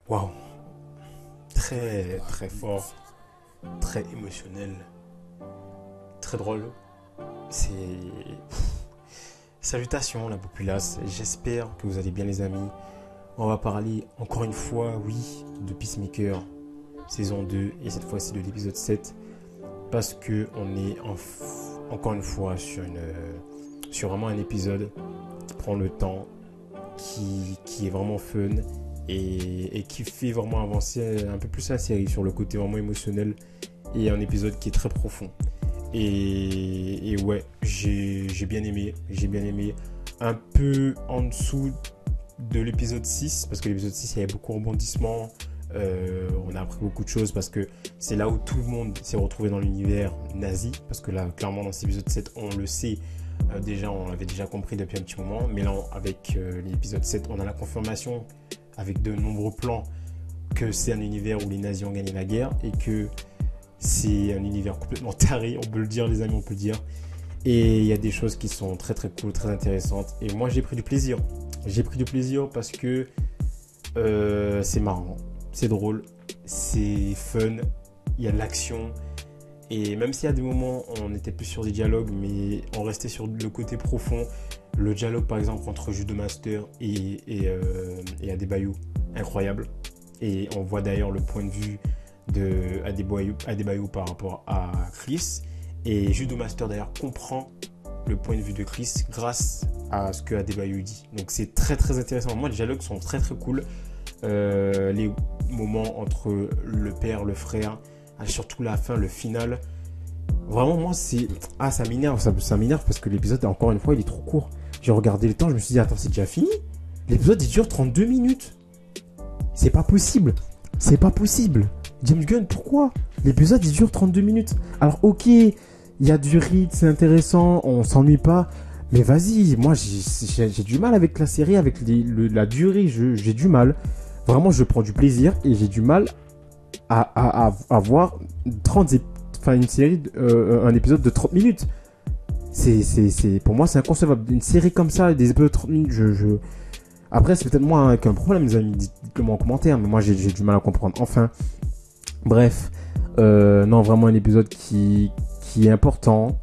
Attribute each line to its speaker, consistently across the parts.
Speaker 1: Waouh, très très fort, très émotionnel, très drôle. C'est salutations la populace. J'espère que vous allez bien les amis. On va parler encore une fois, oui, de Peacemaker saison 2 et cette fois-ci de l'épisode 7 parce que on est encore une fois sur vraiment un épisode qui prend le temps, qui est vraiment fun et qui fait vraiment avancer un peu plus la série sur le côté vraiment émotionnel et un épisode qui est très profond. Et ouais, j'ai bien aimé. J'ai bien aimé. Un peu en dessous de l'épisode 6, parce que l'épisode 6, il y avait beaucoup de rebondissements. On a appris beaucoup de choses parce que c'est là où tout le monde s'est retrouvé dans l'univers nazi. Parce que là, clairement, dans cet épisode 7, on le sait. Déjà, on l'avait déjà compris depuis un petit moment. Mais là, avec l'épisode 7, on a la confirmation avec de nombreux plans que c'est un univers où les nazis ont gagné la guerre et que c'est un univers complètement taré, on peut le dire les amis, on peut le dire. Et il y a des choses qui sont très très cool, très intéressantes. Et moi j'ai pris du plaisir. J'ai pris du plaisir parce que c'est marrant, c'est drôle, c'est fun, il y a de l'action. Et même s'il y a des moments où on était plus sur des dialogues, mais on restait sur le côté profond. Le dialogue par exemple entre Judomaster et Adebayo, incroyable. Et on voit d'ailleurs le point de vue de Adebayo par rapport à Chris. Et Judomaster d'ailleurs comprend le point de vue de Chris grâce à ce que Adebayo dit. Donc c'est très très intéressant. Moi les dialogues sont très très cool. Les moments entre le père, le frère, surtout la fin, le final. Vraiment moi c'est... Ah ça m'énerve, ça m'énerve parce que l'épisode encore une fois il est trop court. J'ai regardé le temps, je me suis dit attends c'est déjà fini. L'épisode il dure 32 minutes. C'est pas possible. C'est pas possible. James Gunn, pourquoi l'épisode il dure 32 minutes? Alors ok, il y a du rythme, c'est intéressant, on s'ennuie pas. Mais vas-y, moi j'ai du mal avec la série, avec la durée, j'ai du mal. Vraiment, je prends du plaisir et j'ai du mal à voir une série, un épisode de 30 minutes. Pour moi, c'est inconcevable. Une série comme ça, des épisodes de 30 minutes, Après, c'est peut-être moi avec un problème, les amis, dites-le moi en commentaire, mais moi j'ai du mal à comprendre. Enfin, bref, non, vraiment un épisode qui est important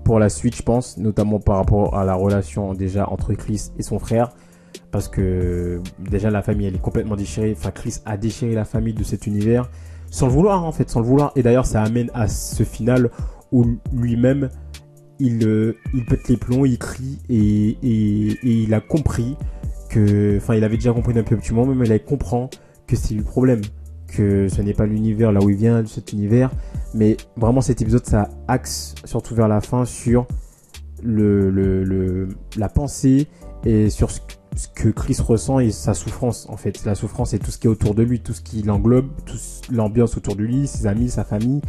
Speaker 1: pour la suite, je pense, notamment par rapport à la relation déjà entre Chris et son frère, parce que déjà la famille elle est complètement déchirée. Enfin, Chris a déchiré la famille de cet univers sans le vouloir en fait, sans le vouloir. Et d'ailleurs, ça amène à ce final où lui-même il pète les plombs, il crie et il a compris que, enfin, il avait déjà compris depuis un petit moment, mais il comprend que c'est le problème, que ce n'est pas l'univers là où il vient, de cet univers, mais vraiment cet épisode ça axe surtout vers la fin sur la pensée et sur ce que Chris ressent et sa souffrance en fait. La souffrance et tout ce qui est autour de lui, tout ce qui l'englobe, toute l'ambiance autour de lui, ses amis, sa famille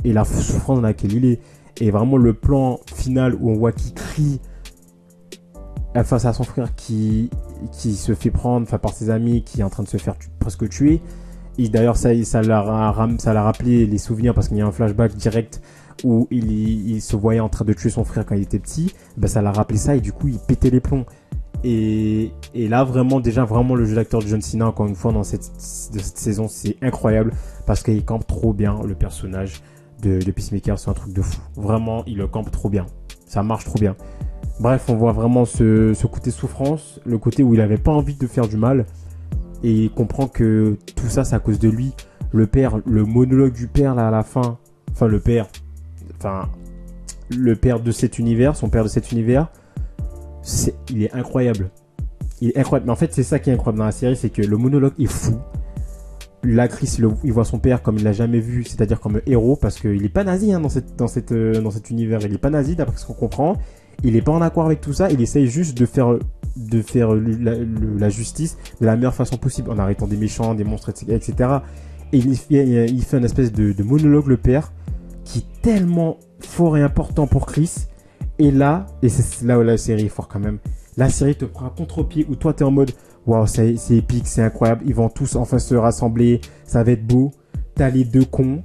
Speaker 1: et la souffrance dans laquelle il est. Et vraiment le plan final où on voit qu'il crie face à son frère qui se fait prendre par ses amis, qui est en train de se faire presque tuer. Et d'ailleurs ça l'a rappelé les souvenirs parce qu'il y a un flashback direct où il se voyait en train de tuer son frère quand il était petit. Ben, ça l'a rappelé ça et du coup il pétait les plombs. Et là vraiment le jeu d'acteur de John Cena encore une fois dans cette saison c'est incroyable parce qu'il campe trop bien le personnage de Peacemaker. C'est un truc de fou. Vraiment il le campe trop bien. Ça marche trop bien. Bref, on voit vraiment ce côté souffrance, le côté où il avait pas envie de faire du mal et il comprend que tout ça c'est à cause de lui. Le père, le monologue du père là à la fin, le père de cet univers, son père de cet univers, il est incroyable. Il est incroyable. Mais en fait, c'est ça qui est incroyable dans la série, c'est que le monologue est fou. Là, Chris, il voit son père comme il l'a jamais vu, c'est-à-dire comme un héros, parce qu'il est pas nazi dans cet univers. Il est pas nazi d'après ce qu'on comprend. Il est pas en accord avec tout ça. Il essaye juste de faire la justice de la meilleure façon possible, en arrêtant des méchants, des monstres, etc. Et il fait une espèce de monologue, le père, qui est tellement fort et important pour Chris. Et c'est là où la série est forte quand même. La série te prend à contre-pied où toi t'es en mode waouh, c'est épique, c'est incroyable. Ils vont tous enfin se rassembler, ça va être beau. T'as les deux cons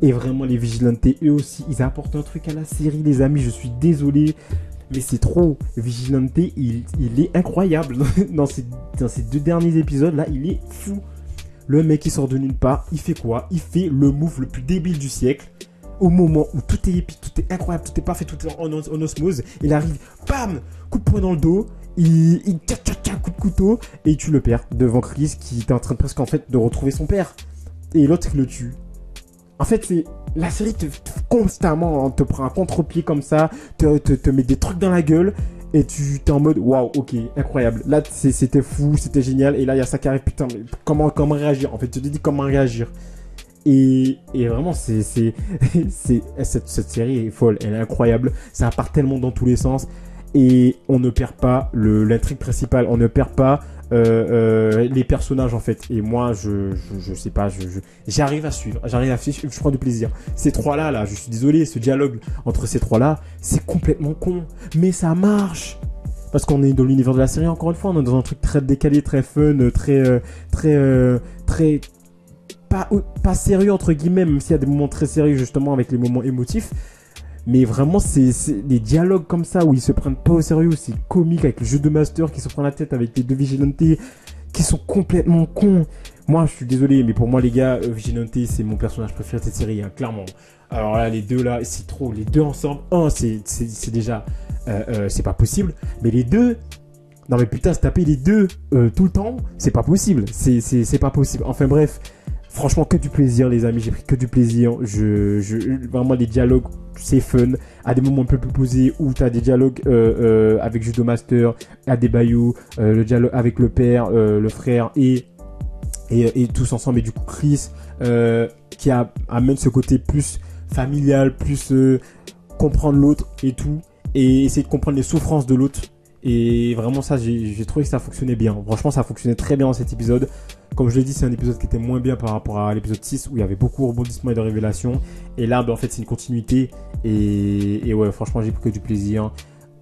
Speaker 1: et vraiment les vigilantes, eux aussi, ils apportent un truc à la série, les amis. Je suis désolé, mais c'est trop. Vigilante, il est incroyable dans ces deux derniers épisodes là, il est fou. Le mec, il sort de nulle part. Il fait quoi? Il fait le move le plus débile du siècle. Au moment où tout est épique, tout est incroyable, tout est parfait, tout est en osmose. Il arrive, bam, coup de poing dans le dos. Il coup de couteau. Et il tue le père devant Chris qui était en train de presque en fait de retrouver son père. Et l'autre, il le tue. En fait, la série constamment te prend un contre-pied comme ça, te met des trucs dans la gueule. Et tu t'es en mode waouh, ok, incroyable. Là, c'était fou, c'était génial. Et là, il y a ça qui arrive, putain, mais comment réagir? En fait, tu te dis comment réagir. Et vraiment, cette série est folle, elle est incroyable. Ça part tellement dans tous les sens. Et on ne perd pas l'intrigue principale, on ne perd pas les personnages en fait. Et moi, je sais pas, j'arrive à suivre, je prends du plaisir. Ces trois-là, je suis désolé, ce dialogue entre ces trois-là, c'est complètement con. Mais ça marche. Parce qu'on est dans l'univers de la série, encore une fois, on est dans un truc très décalé, très fun, très pas sérieux entre guillemets, même s'il y a des moments très sérieux justement avec les moments émotifs. Mais vraiment, c'est des dialogues comme ça où ils se prennent pas au sérieux, c'est comique avec le jeu de master qui se prend la tête avec les deux Vigilante qui sont complètement cons. Moi, je suis désolé, mais pour moi, les gars, Vigilante, c'est mon personnage préféré de cette série, hein, clairement. Alors là, les deux là, c'est trop. Les deux ensemble, c'est déjà, c'est pas possible. Mais les deux, non mais putain, se taper les deux tout le temps, c'est pas possible. C'est pas possible. Enfin bref. Franchement, que du plaisir, les amis. J'ai pris que du plaisir. Vraiment, les dialogues, c'est fun. À des moments un peu plus posés où tu as des dialogues avec Judo Master, Adebayo, le dialogue avec le père, le frère et tous ensemble. Et du coup, Chris, qui amène ce côté plus familial, plus comprendre l'autre et tout. Et essayer de comprendre les souffrances de l'autre. Et vraiment, ça, j'ai trouvé que ça fonctionnait bien. Franchement, ça fonctionnait très bien dans cet épisode. Comme je l'ai dit, c'est un épisode qui était moins bien par rapport à l'épisode 6 où il y avait beaucoup de rebondissements et de révélations. Et là, en fait, c'est une continuité. Et ouais, franchement, j'ai pris que du plaisir.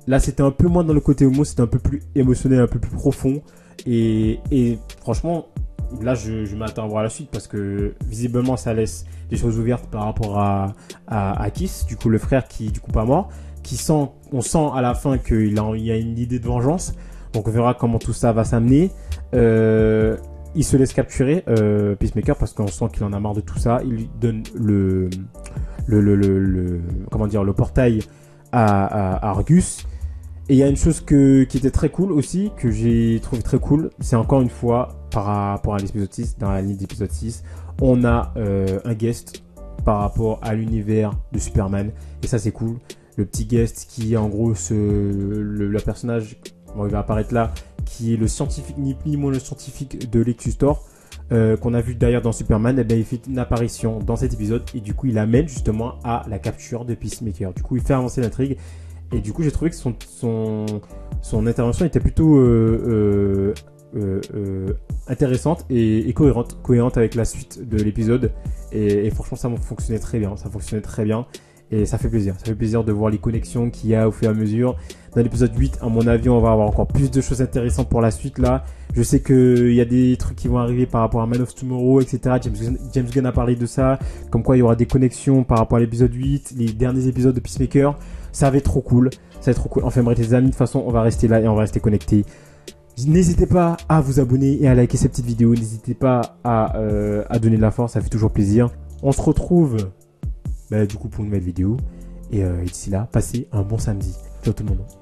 Speaker 1: Là, c'était un peu moins dans le côté homo, c'était un peu plus émotionnel, un peu plus profond. Et franchement, là, je m'attends à voir la suite parce que visiblement, ça laisse des choses ouvertes par rapport à Kiss, du coup, le frère qui, du coup, pas mort. On sent à la fin qu'il y a une idée de vengeance. Donc, on verra comment tout ça va s'amener. Il se laisse capturer, Peacemaker, parce qu'on sent qu'il en a marre de tout ça. Il lui donne le portail à Argus. Et il y a une chose qui était très cool aussi, que j'ai trouvé très cool. C'est encore une fois, par rapport à l'épisode 6, dans la ligne d'épisode 6, on a un guest par rapport à l'univers de Superman. Et ça, c'est cool. Le petit guest qui est en gros le personnage, bon, il va apparaître là, qui est le scientifique, ni plus ni moins le scientifique de Lex Luthor, qu'on a vu d'ailleurs dans Superman. Et bien, il fait une apparition dans cet épisode et du coup il amène justement à la capture de Peacemaker. Du coup il fait avancer l'intrigue et du coup j'ai trouvé que son intervention était plutôt intéressante et cohérente avec la suite de l'épisode et franchement ça fonctionnait très bien. Et ça fait plaisir de voir les connexions qu'il y a au fur et à mesure. Dans l'épisode 8, à mon avis, on va avoir encore plus de choses intéressantes pour la suite là. Je sais qu'il y a des trucs qui vont arriver par rapport à Man of Tomorrow, etc. James Gunn a parlé de ça. Comme quoi il y aura des connexions par rapport à l'épisode 8, les derniers épisodes de Peacemaker. Ça va être trop cool. Enfin bref les amis, de toute façon, on va rester là et on va rester connectés. N'hésitez pas à vous abonner et à liker cette petite vidéo. N'hésitez pas à donner de la force, ça fait toujours plaisir. On se retrouve du coup pour une nouvelle vidéo. Et d'ici là, passez un bon samedi. Ciao tout le monde.